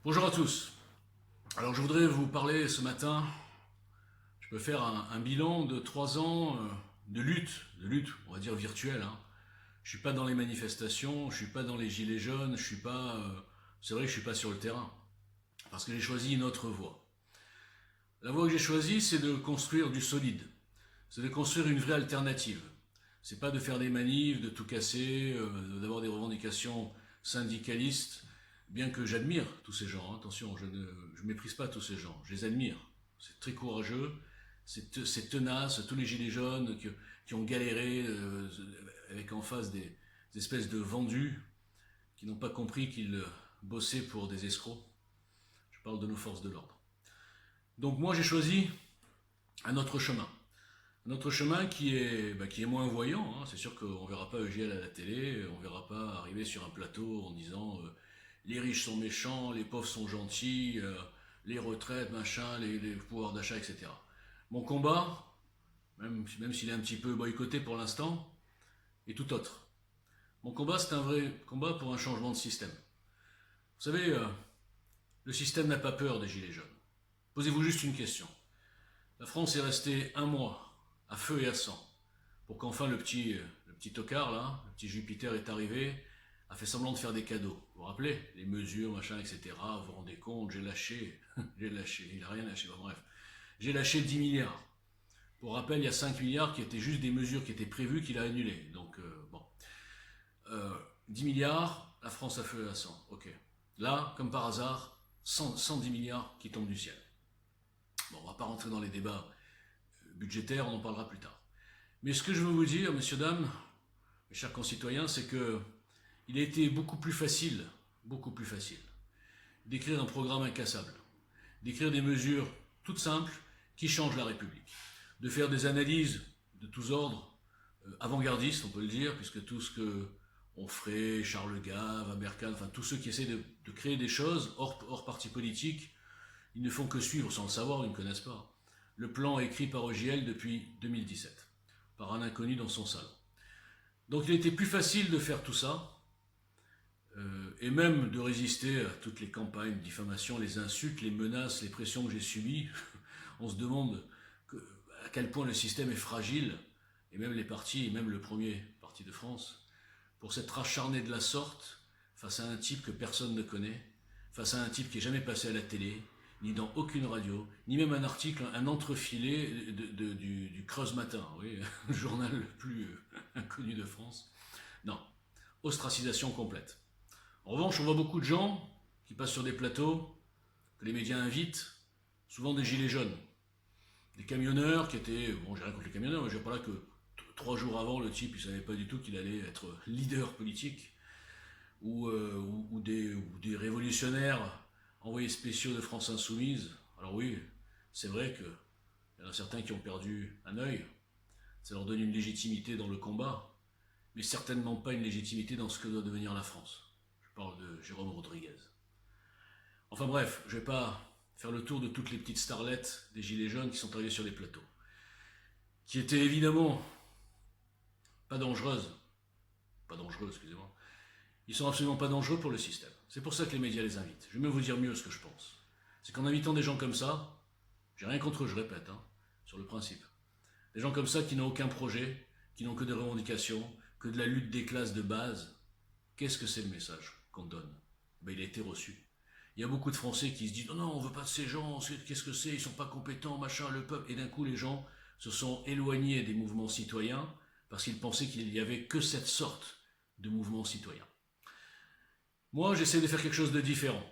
Bonjour à tous. Alors je voudrais vous parler ce matin, je peux faire un bilan de 3 ans de lutte, on va dire virtuelle. Hein. Je suis pas dans les manifestations, je suis pas dans les gilets jaunes, je suis pas, c'est vrai que je suis pas sur le terrain, parce que j'ai choisi une autre voie. La voie que j'ai choisie, c'est de construire du solide, c'est de construire une vraie alternative. C'est pas de faire des manifs, de tout casser, d'avoir des revendications syndicalistes, bien que j'admire tous ces gens. Hein. Attention, je ne méprise pas tous ces gens, je les admire. C'est très courageux, c'est tenace. Tous les gilets jaunes qui ont galéré avec en face des espèces de vendus qui n'ont pas compris qu'ils bossaient pour des escrocs. Je parle de nos forces de l'ordre. Donc moi j'ai choisi un autre chemin. Notre chemin qui est moins voyant, hein. C'est sûr qu'on ne verra pas EGL à la télé, on ne verra pas arriver sur un plateau en disant les riches sont méchants, les pauvres sont gentils, les retraites, machin, les pouvoirs d'achat, etc. Mon combat, même s'il est un petit peu boycotté pour l'instant, est tout autre. Mon combat, c'est un vrai combat pour un changement de système. Vous savez, le système n'a pas peur des gilets jaunes. Posez-vous juste une question. La France est restée un mois à feu et à sang pour qu'enfin le petit tocard là, le petit Jupiter est arrivé, a fait semblant de faire des cadeaux. Vous vous rappelez les mesures, machin, etc. Vous vous rendez compte, j'ai lâché, j'ai lâché, il a rien lâché, bon, bref. J'ai lâché 10 milliards. Pour rappel, il y a 5 milliards qui étaient juste des mesures qui étaient prévues qu'il a annulées. Donc, bon. 10 milliards, la France à feu et à sang. Ok. Là, comme par hasard, 110 milliards qui tombent du ciel. Bon, on va pas rentrer dans les débats budgétaires, on en parlera plus tard. Mais ce que je veux vous dire, messieurs, dames, mes chers concitoyens, c'est que il a été beaucoup plus facile, d'écrire un programme incassable, d'écrire des mesures toutes simples qui changent la République, de faire des analyses de tous ordres, avant-gardistes, on peut le dire, puisque tout ce que Onfray, Charles Gave, Aberkan, enfin tous ceux qui essaient de créer des choses hors parti politique, ils ne font que suivre sans le savoir, ils ne connaissent pas. Le plan écrit par OGL depuis 2017, par un inconnu dans son salon. Donc il était plus facile de faire tout ça, et même de résister à toutes les campagnes de diffamation, les insultes, les menaces, les pressions que j'ai subies. On se demande à quel point le système est fragile, et même les partis, et même le premier parti de France, pour s'être acharné de la sorte face à un type que personne ne connaît, face à un type qui n'est jamais passé à la télé, ni dans aucune radio, ni même un article, un entrefilé du Creuse Matin, oui, le journal le plus inconnu de France. Non, ostracisation complète. En revanche, on voit beaucoup de gens qui passent sur des plateaux que les médias invitent, souvent des gilets jaunes, des camionneurs qui étaient, bon, j'ai rien contre les camionneurs, mais je veux pas là que 3 jours avant, le type, il savait pas du tout qu'il allait être leader politique, ou des révolutionnaires envoyés spéciaux de France Insoumise. Alors oui, c'est vrai qu'il y en a certains qui ont perdu un œil, ça leur donne une légitimité dans le combat, mais certainement pas une légitimité dans ce que doit devenir la France. Je parle de Jérôme Rodriguez. Enfin bref, je ne vais pas faire le tour de toutes les petites starlettes des gilets jaunes qui sont arrivées sur les plateaux, qui étaient évidemment pas dangereuses, excusez-moi. Ils sont absolument pas dangereux pour le système. C'est pour ça que les médias les invitent. Je vais même vous dire mieux ce que je pense. C'est qu'en invitant des gens comme ça, j'ai rien contre eux, je répète, hein, sur le principe. Des gens comme ça qui n'ont aucun projet, qui n'ont que des revendications, que de la lutte des classes de base. Qu'est-ce que c'est le message qu'on donne? Ben, il a été reçu. Il y a beaucoup de Français qui se disent non, on veut pas de ces gens, qu'est-ce que c'est, ils sont pas compétents, machin, le peuple. Et d'un coup, les gens se sont éloignés des mouvements citoyens parce qu'ils pensaient qu'il n'y avait que cette sorte de mouvement citoyen. Moi, j'essaie de faire quelque chose de différent.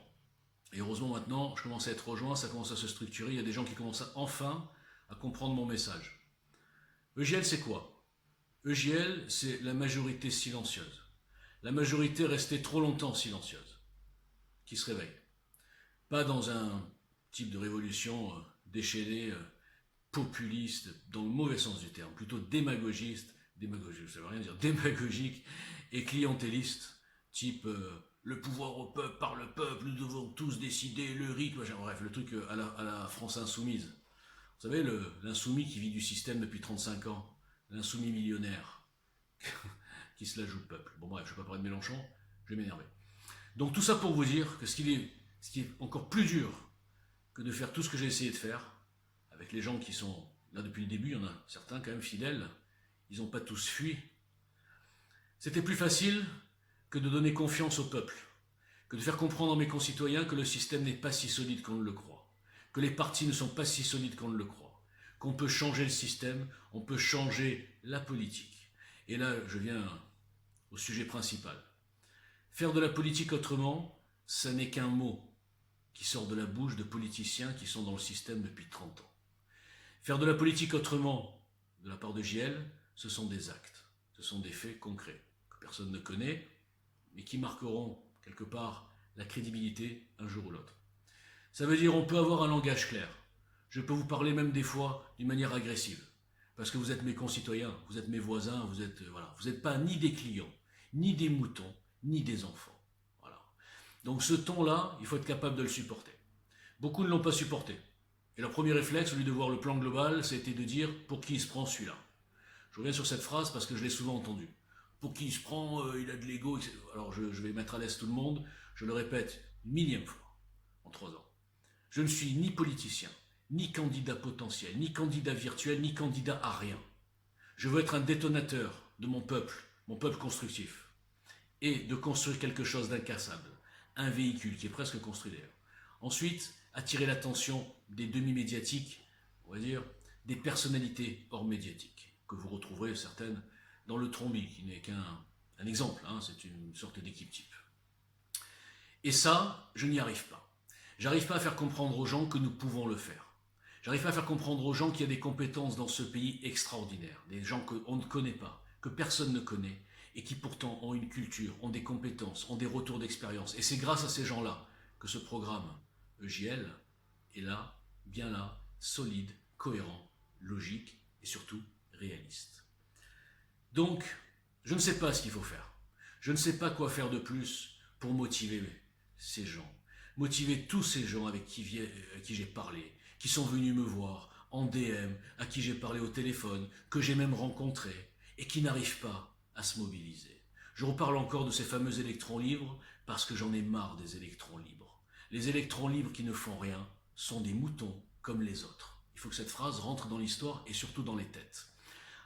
Et heureusement, maintenant, je commence à être rejoint, ça commence à se structurer. Il y a des gens qui commencent enfin à comprendre mon message. EGL, c'est quoi? EGL, c'est la majorité silencieuse. La majorité restée trop longtemps silencieuse, qui se réveille. Pas dans un type de révolution déchaînée, populiste, dans le mauvais sens du terme, plutôt démagogique, ça veut rien dire, démagogique et clientéliste, type le pouvoir au peuple, par le peuple, nous devons tous décider, le rythme, bref, le truc à la France insoumise. Vous savez, l'insoumis qui vit du système depuis 35 ans, l'insoumis millionnaire, qui se la joue le peuple. Bon bref, je ne vais pas parler de Mélenchon, je vais m'énerver. Donc tout ça pour vous dire que ce qu'il est ce qui est encore plus dur que de faire tout ce que j'ai essayé de faire, avec les gens qui sont là depuis le début, il y en a certains quand même fidèles, ils n'ont pas tous fui. C'était plus facile que de donner confiance au peuple, que de faire comprendre à mes concitoyens que le système n'est pas si solide qu'on ne le croit, que les partis ne sont pas si solides qu'on ne le croit, qu'on peut changer le système, on peut changer la politique. Et là, je viens au sujet principal. Faire de la politique autrement, ça n'est qu'un mot qui sort de la bouche de politiciens qui sont dans le système depuis 30 ans. Faire de la politique autrement, de la part de JL, ce sont des actes, ce sont des faits concrets, que personne ne connaît, mais qui marqueront quelque part la crédibilité un jour ou l'autre. Ça veut dire on peut avoir un langage clair. Je peux vous parler même des fois d'une manière agressive, parce que vous êtes mes concitoyens, vous êtes mes voisins, vous n'êtes pas ni des clients, ni des moutons, ni des enfants. Voilà. Donc ce ton-là, il faut être capable de le supporter. Beaucoup ne l'ont pas supporté. Et leur premier réflexe, au lieu de voir le plan global, c'était de dire pour qui il se prend celui-là. Je reviens sur cette phrase parce que je l'ai souvent entendue. Pour qui il se prend, il a de l'ego, etc. Alors je vais mettre à l'aise tout le monde, je le répète une millième fois en 3 ans. Je ne suis ni politicien, ni candidat potentiel, ni candidat virtuel, ni candidat à rien. Je veux être un détonateur de mon peuple constructif, et de construire quelque chose d'incassable, un véhicule qui est presque construit d'ailleurs. Ensuite, attirer l'attention des demi-médiatiques, on va dire, des personnalités hors médiatiques, que vous retrouverez certaines dans le Trombi, qui n'est qu'un exemple, hein, c'est une sorte d'équipe type. Et ça, je n'y arrive pas. J'arrive pas à faire comprendre aux gens que nous pouvons le faire. J'arrive pas à faire comprendre aux gens qu'il y a des compétences dans ce pays extraordinaires, des gens qu'on ne connaît pas, que personne ne connaît, et qui pourtant ont une culture, ont des compétences, ont des retours d'expérience. Et c'est grâce à ces gens-là que ce programme EJL est là, bien là, solide, cohérent, logique et surtout réaliste. Donc, je ne sais pas ce qu'il faut faire. Je ne sais pas quoi faire de plus pour motiver ces gens. Motiver tous ces gens avec qui j'ai parlé, qui sont venus me voir en DM, à qui j'ai parlé au téléphone, que j'ai même rencontrés et qui n'arrivent pas à se mobiliser. Je reparle encore de ces fameux électrons libres parce que j'en ai marre des électrons libres. Les électrons libres qui ne font rien sont des moutons comme les autres. Il faut que cette phrase rentre dans l'histoire et surtout dans les têtes.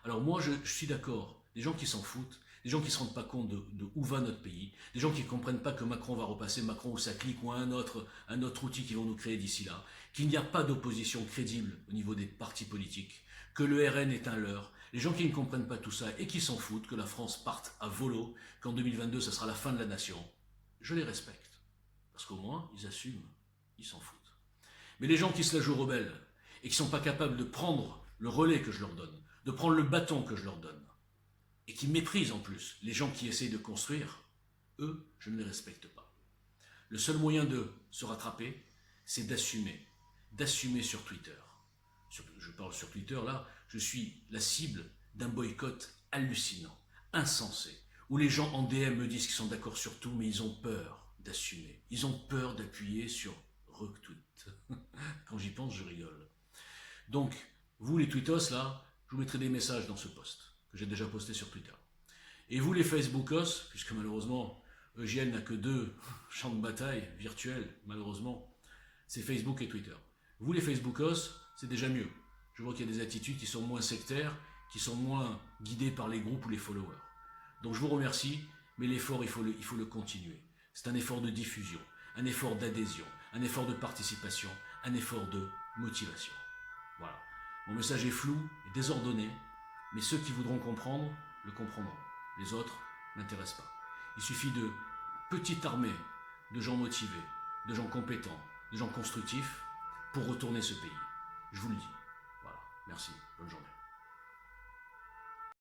Alors moi, je suis d'accord, des gens qui s'en foutent, des gens qui ne se rendent pas compte de où va notre pays, des gens qui ne comprennent pas que Macron va repasser, Macron ou sa clique ou un autre outil qu'ils vont nous créer d'ici là, qu'il n'y a pas d'opposition crédible au niveau des partis politiques, que le RN est un leurre, les gens qui ne comprennent pas tout ça et qui s'en foutent, que la France parte à volo, qu'en 2022 ça sera la fin de la nation, je les respecte. Parce qu'au moins, ils assument, ils s'en foutent. Mais les gens qui se la jouent rebelles et qui ne sont pas capables de prendre le relais que je leur donne, de prendre le bâton que je leur donne, et qui méprisent en plus les gens qui essayent de construire, eux, je ne les respecte pas. Le seul moyen de se rattraper, c'est d'assumer sur Twitter. Je parle sur Twitter, là, je suis la cible d'un boycott hallucinant, insensé, où les gens en DM me disent qu'ils sont d'accord sur tout, mais ils ont peur d'assumer. Ils ont peur d'appuyer sur retweet. Quand j'y pense, je rigole. Donc, vous les tweetos, là, je vous mettrai des messages dans ce post, que j'ai déjà posté sur Twitter. Et vous les Facebookos, puisque malheureusement, EJL n'a que 2 champs de bataille virtuels, malheureusement, c'est Facebook et Twitter. Vous les Facebookos, c'est déjà mieux. Je vois qu'il y a des attitudes qui sont moins sectaires, qui sont moins guidées par les groupes ou les followers. Donc je vous remercie, mais l'effort, il faut le continuer. C'est un effort de diffusion, un effort d'adhésion, un effort de participation, un effort de motivation. Voilà. Mon message est flou et désordonné, mais ceux qui voudront comprendre, le comprendront. Les autres n'intéressent pas. Il suffit de petite armée de gens motivés, de gens compétents, de gens constructifs pour retourner ce pays. Je vous le dis. Voilà. Merci. Bonne journée.